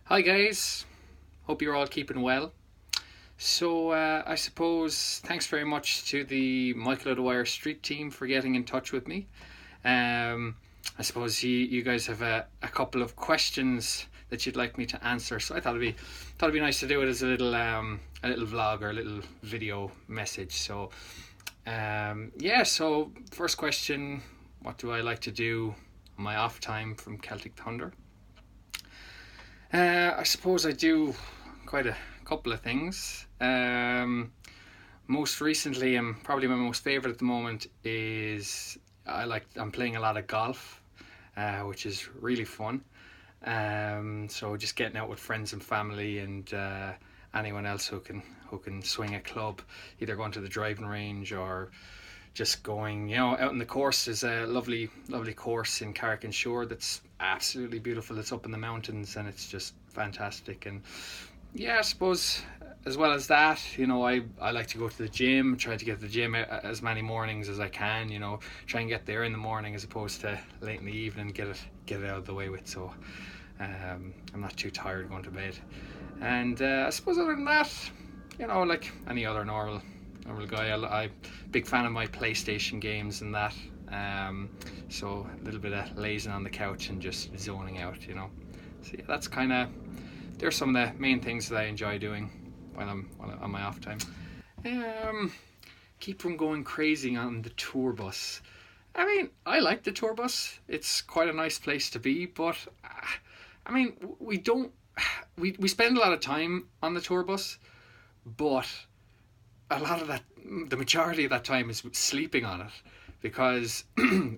Hi guys, hope you're all keeping well. So I suppose thanks very much to the Michael O'Dwyer Street team for getting in touch with me. Um, I suppose you guys have a couple of questions that you'd like me to answer. So I thought it'd be nice to do it as a little vlog or a little video message. So yeah. So first question: what do I like to do on my off time from Celtic Thunder? I suppose I do quite a couple of things. Most recently, and probably my most favorite at the moment is I'm playing a lot of golf, which is really fun. So just getting out with friends and family and anyone else who can swing a club, either going to the driving range or just going, out in the course. There's a lovely, lovely course in Carrick-on-Shore that's absolutely beautiful. It's up in the mountains and it's just fantastic. And yeah, I suppose as well as that, I like to go to the gym, try to get to the gym as many mornings as I can. Try and get there in the morning as opposed to late in the evening. Get it out of the way with, so I'm not too tired going to bed. And I suppose other than that, like any other normal guy, I big fan of my PlayStation games and that. So a little bit of lazing on the couch and just zoning out. So yeah, that's kind of there's some of the main things that I enjoy doing while I'm on my off time. Um, Keep from going crazy on the tour bus. I mean, I like the tour bus. It's quite a nice place to be, but I mean, we don't we spend a lot of time on the tour bus, but a lot of that, the majority of that time is sleeping on it because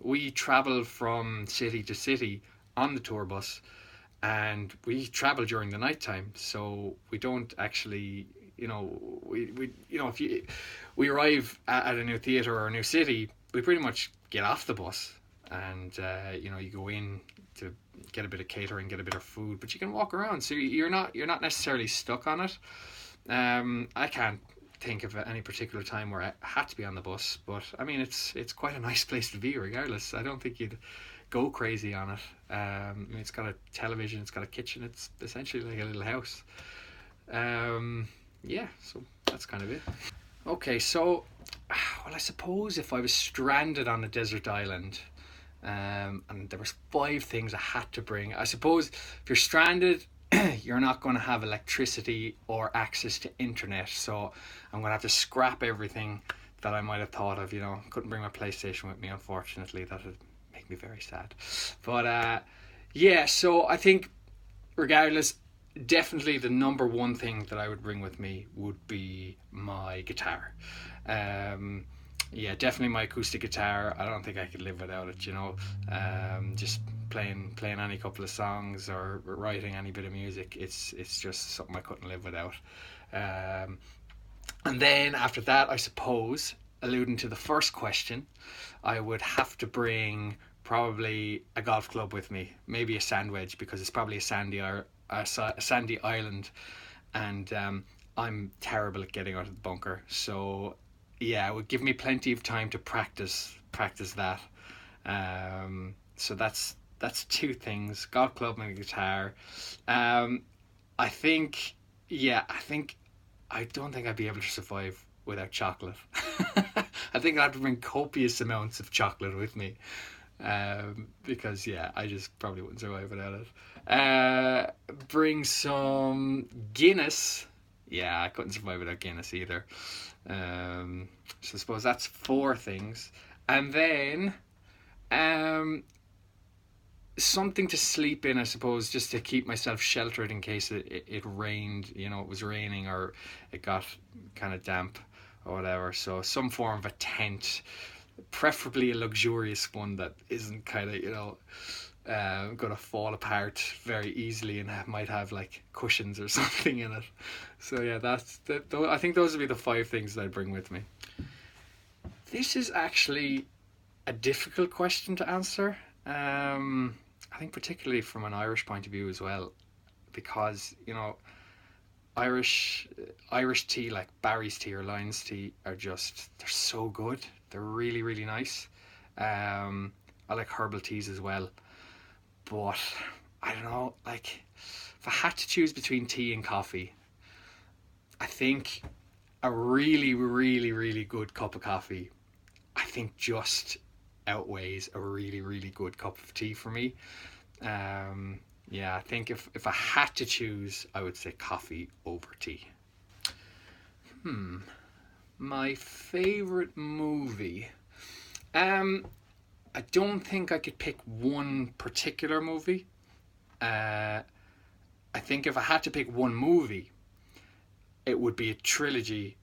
we travel from city to city on the tour bus and we travel during the night time, so we don't actually, if we arrive at a new theatre or a new city, we pretty much get off the bus and you go in to get a bit of catering, get a bit of food, but you can walk around, so you're not necessarily stuck on it. I can't think of any particular time where I had to be on the bus, but I mean it's quite a nice place to be regardless. I don't think you'd go crazy on it. I mean, it's got a television, it's got a kitchen, it's essentially like a little house. Yeah, so that's kind of it. Okay, so well, I suppose if I was stranded on a desert island, and there was five things I had to bring. I suppose if you're stranded, you're not going to have electricity or access to internet, so I'm going to have to scrap everything that I might have thought of. Couldn't bring my PlayStation with me, unfortunately. That would make me very sad. But yeah, so I think regardless, definitely the number one thing that I would bring with me would be my guitar. Um, yeah, definitely my acoustic guitar. I don't think I could live without it. Just playing any couple of songs or writing any bit of music. It's just something I couldn't live without. Um, and then after that, I suppose, alluding to the first question, I would have to bring probably a golf club with me, maybe a sand wedge because it's probably a sandy island, and I'm terrible at getting out of the bunker. So yeah, it would give me plenty of time to practice that. So that's two things: golf club and guitar. Um, I think, yeah, I don't think I'd be able to survive without chocolate. I think I'd have to bring copious amounts of chocolate with me, because yeah, I just probably wouldn't survive without it. Bring some Guinness. Yeah, I couldn't survive without Guinness either. So I suppose that's four things, and then um, something to sleep in. I suppose just to keep myself sheltered in case it rained. It was raining or it got kind of damp or whatever. So some form of a tent, preferably a luxurious one that isn't kind of going to fall apart very easily and might have like cushions or something in it. So yeah, I think those would be the five things that I bring with me. This is actually a difficult question to answer. I think particularly from an Irish point of view as well, because Irish Irish tea like Barry's tea or Lyon's tea they're so good. They're really really nice. I like herbal teas as well, but I don't know, like if I had to choose between tea and coffee, I think a really, really, really good cup of coffee, I think just outweighs a really, really good cup of tea for me. Yeah, I think if I had to choose, I would say coffee over tea. My favorite movie. Um, I don't think I could pick one particular movie. Uh, I think if I had to pick one movie, it would be a trilogy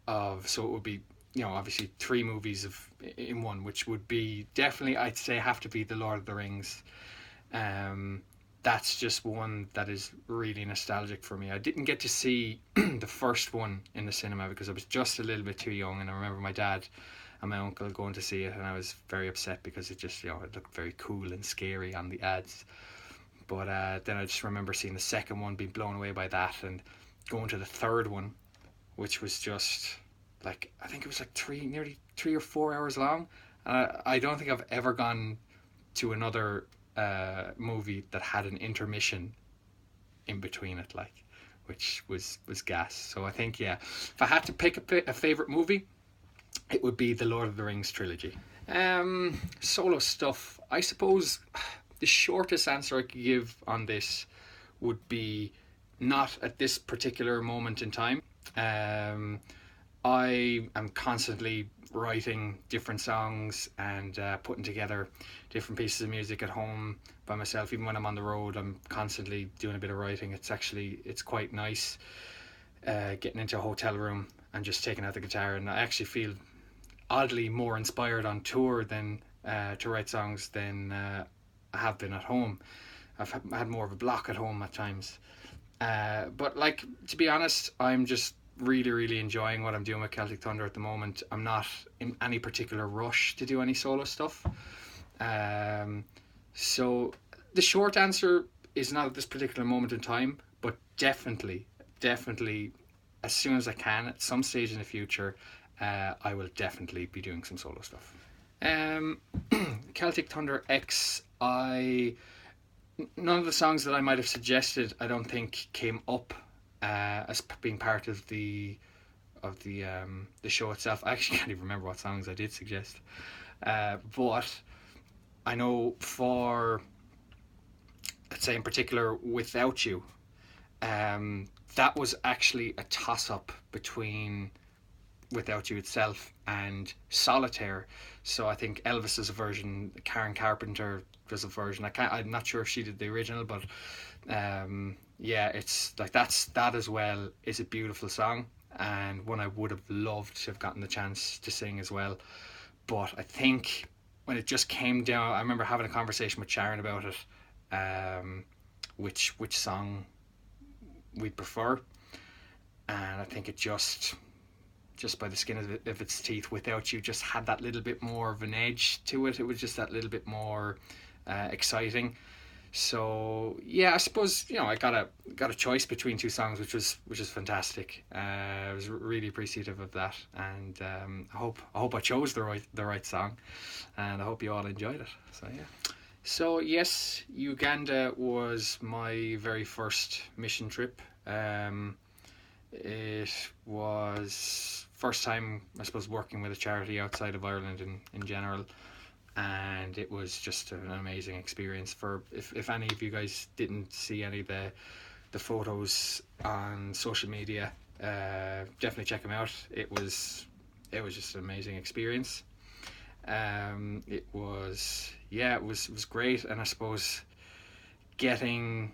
of. So it would be, obviously three movies of in one, which would be definitely, I'd say, have to be the Lord of the Rings. Um, that's just one that is really nostalgic for me. I didn't get to see the first one in the cinema because I was just a little bit too young, and I remember my dad and my uncle going to see it, and I was very upset because it just, it looked very cool and scary on the ads. But then I just remember seeing the second one, being blown away by that, and going to the third one, which was just like, I think it was like nearly 3 or 4 hours long. I don't think I've ever gone to another movie that had an intermission in between it, like, which was gas. So I think, yeah, if I had to pick a favorite movie, it would be the Lord of the Rings trilogy. Solo stuff. I suppose the shortest answer I could give on this would be not at this particular moment in time. I am constantly writing different songs and putting together different pieces of music at home by myself. Even when I'm on the road, I'm constantly doing a bit of writing. It's quite nice getting into a hotel room and just taking out the guitar. And I actually feel oddly more inspired on tour than to write songs than I have been at home. I've had more of a block at home at times. But like, to be honest, I'm just really, really enjoying what I'm doing with Celtic Thunder at the moment. I'm not in any particular rush to do any solo stuff. So the short answer is not at this particular moment in time, but definitely, as soon as I can, at some stage in the future, I will definitely be doing some solo stuff. Um, Celtic Thunder X, none of the songs that I might have suggested, I don't think came up as being part of the show itself. I actually can't even remember what songs I did suggest, but I know for, let's say in particular, Without You, that was actually a toss up between Without You itself and Solitaire. So I think Elvis is a version, Karen Carpenter does a version. I'm not sure if she did the original, but yeah, it's like that as well is a beautiful song, and one I would have loved to have gotten the chance to sing as well. But I think when it just came down, I remember having a conversation with Sharon about it, which song we'd prefer, and I think it just by the skin of its teeth, Without You just had that little bit more of an edge to it. It was just that little bit more exciting. So yeah, I suppose I got a choice between two songs, which is fantastic. I was really appreciative of that, and I hope I chose the right song, and I hope you all enjoyed it. So yeah. So yes, Uganda was my very first mission trip. It was first time, I suppose, working with a charity outside of Ireland in general, and it was just an amazing experience. For if any of you guys didn't see any of the photos on social media, definitely check them out. It was just an amazing experience. It was great, and I suppose getting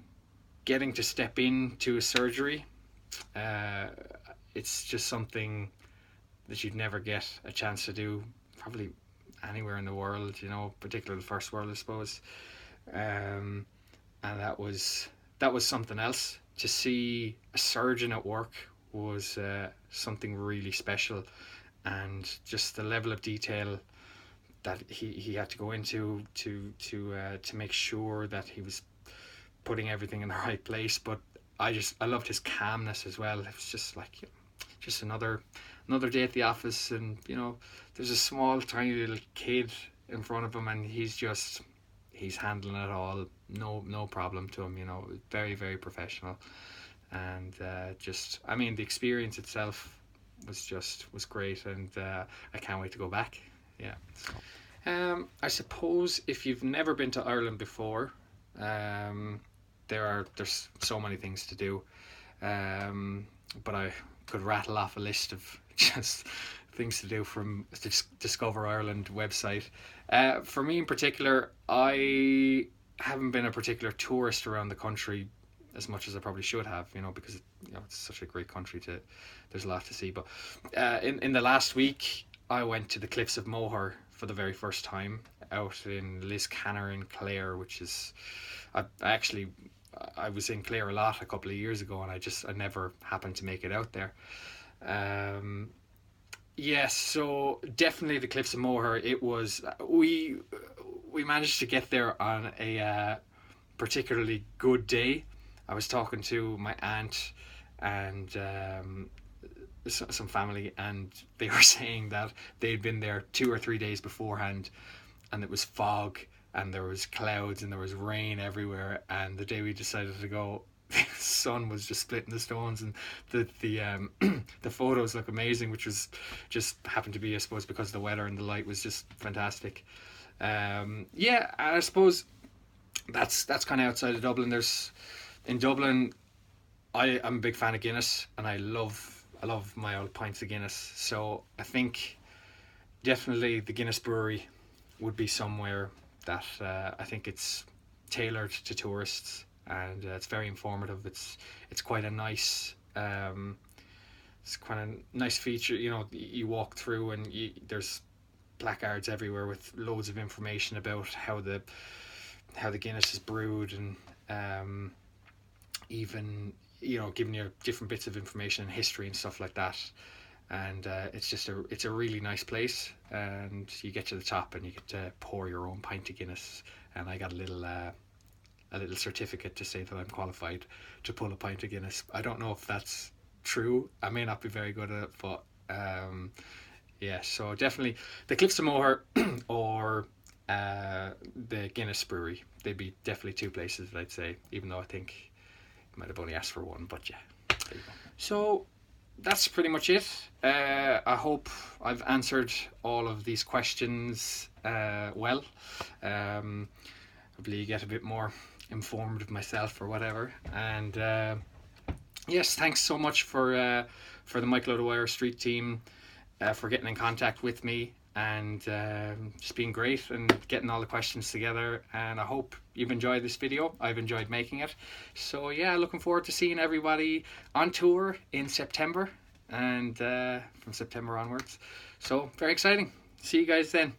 to step into a surgery, it's just something that you'd never get a chance to do probably anywhere in the world, particularly the first world, I suppose. And that was something else. To see a surgeon at work was something really special, and just the level of detail that he had to go into to make sure that he was putting everything in the right place. But I loved his calmness as well. It was just like just another day at the office, and there's a small tiny little kid in front of him, and he's handling it all no problem to him. Very, very professional, and I mean, the experience itself was great, and I can't wait to go back. Yeah. I suppose if you've never been to Ireland before, um, there's so many things to do, but I could rattle off a list of just things to do from the Discover Ireland website. For me in particular, I haven't been a particular tourist around the country as much as I probably should have, because it's such a great country there's a lot to see. But in the last week, I went to the Cliffs of Moher for the very first time out in Liscannor in Clare, which is, I was in Clare a lot a couple of years ago, and I never happened to make it out there. Yes, so definitely the Cliffs of Moher. It was we managed to get there on a particularly good day. I was talking to my aunt and some family, and they were saying that they'd been there 2 or 3 days beforehand, and it was fog and there was clouds and there was rain everywhere. And the day we decided to go, the sun was just splitting the stones, and the the photos look amazing, which was just happened to be, I suppose, because the weather and the light was just fantastic. Yeah, and I suppose that's kind of outside of Dublin. In Dublin, I'm a big fan of Guinness, and I love my old pints of Guinness. So I think definitely the Guinness Brewery would be somewhere that I think it's tailored to tourists, and it's very informative. It's quite a nice it's quite a nice feature. You walk through and there's placards everywhere with loads of information about how the Guinness is brewed, and even giving you different bits of information and history and stuff like that. And it's a really nice place, and you get to the top and you get to pour your own pint of Guinness. And I got a little certificate to say that I'm qualified to pull a pint of Guinness. I don't know if that's true. I may not be very good at it, but yeah. So definitely the Cliffs of Moher or the Guinness Brewery. They'd be definitely two places that I'd say, even though I think you might have only asked for one. But yeah, there you go. So that's pretty much it. I hope I've answered all of these questions well. Hopefully you get a bit more informed of myself or whatever. And yes, thanks so much for the Michael O'Dwyer Street team for getting in contact with me, and just being great and getting all the questions together. And I hope you've enjoyed this video. I've enjoyed making it. So yeah, looking forward to seeing everybody on tour in September, and from September onwards. So very exciting. See you guys then.